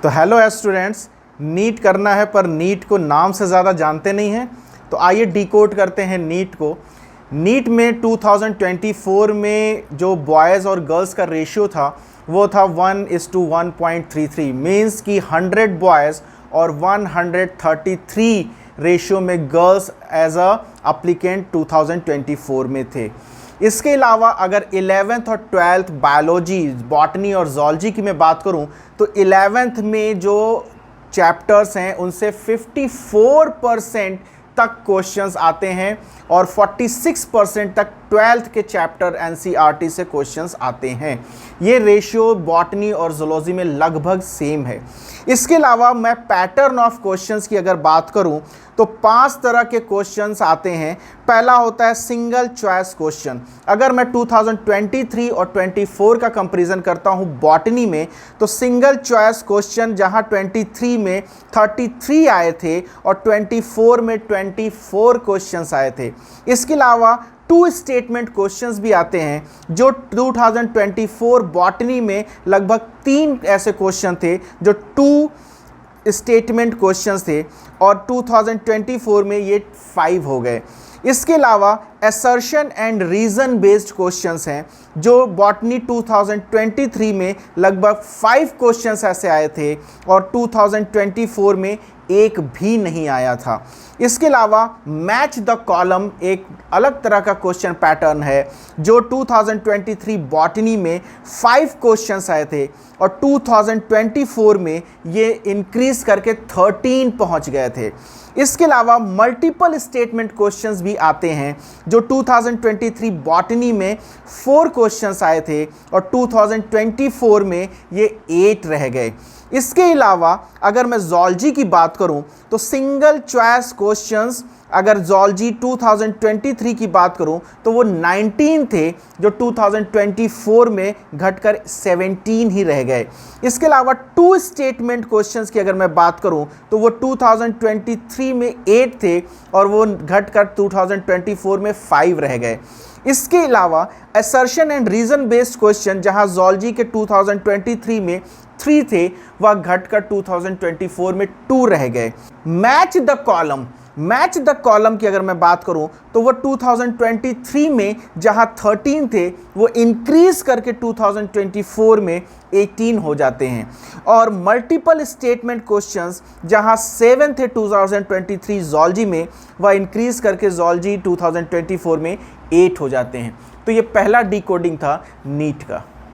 तो hello students, NEET करना है पर नीट को नाम से ज़्यादा जानते नहीं हैं। तो आइए डिकोड करते हैं नीट को। नीट में 2024 में जो बॉयज़ और गर्ल्स का रेशियो था वो था 1:1.33, मीन्स कि 100 बॉयज़ और 133 रेशियो में गर्ल्स एज अ अप्लीकेंट 2024 में थे। इसके अलावा अगर 11th और 12th बायोलॉजी, बॉटनी और जूलॉजी की मैं बात करूं तो 11th में जो चैप्टर्स हैं उनसे 54% तक क्वेश्चंस आते हैं और 46% तक 12th के चैप्टर एनसीईआरटी से क्वेश्चंस आते हैं। ये रेशियो बॉटनी और जूलॉजी में लगभग सेम है। इसके अलावा मैं पैटर्न ऑफ क्वेश्चंस की अगर बात करूं तो 5 तरह के क्वेश्चंस आते हैं। पहला होता है सिंगल चॉइस क्वेश्चन। अगर मैं 2023 और 24 का कंपैरिजन करता हूं बॉटनी में, तो सिंगल चॉइस क्वेश्चन जहां 23 में 33 आए थे और 24 में 24 क्वेश्चंस आए थे। इसके अलावा 2 स्टेटमेंट क्वेश्चंस भी आते हैं जो 2024 बॉटनी में लगभग 3 ऐसे क्वेश्चन थे जो 2 स्टेटमेंट क्वेश्चंस थे और 2024 में ये 5 हो गए। इसके अलावा assertion and reason based questions हैं जो बॉटनी 2023 में लगभग 5 क्वेश्चंस ऐसे आए थे और 2024 में एक भी नहीं आया था। इसके अलावा मैच द कॉलम एक अलग तरह का क्वेश्चन पैटर्न है जो 2023 बॉटनी में 5 क्वेश्चंस आए थे और 2024 में ये इंक्रीज करके 13 पहुंच गए थे। इसके अलावा मल्टीपल स्टेटमेंट क्वेश्चंस भी आते हैं जो 2023 बॉटनी में 4 क्वेश्चंस आए थे और 2024 में ये 8 रह गए। इसके अलावा अगर मैं जूलॉजी की बात करूं तो सिंगल चॉइस क्वेश्चंस अगर जूलॉजी 2023 की बात करूं तो वो 19 थे जो 2024 में घटकर 17 ही रह गए। इसके अलावा 2 स्टेटमेंट क्वेश्चंस की अगर मैं बात करूं तो वो 2023 में 8 थे और वो घटकर 2024 में 5 रह गए। इसके अलावा assertion and reason based question जहां जूलॉजी के 2023 में 3 थे वह घटकर 2024 में 2 रह गए। मैच द कॉलम की अगर मैं बात करूं तो वो 2023 में जहां 13 थे वो इंक्रीज करके 2024 में 18 हो जाते हैं। और मल्टीपल स्टेटमेंट क्वेश्चंस जहां 7 थे 2023 जूलॉजी में वह इंक्रीज करके जूलॉजी 2024 में 8 हो जाते हैं। तो ये पहला डिकोडिंग था नीट का।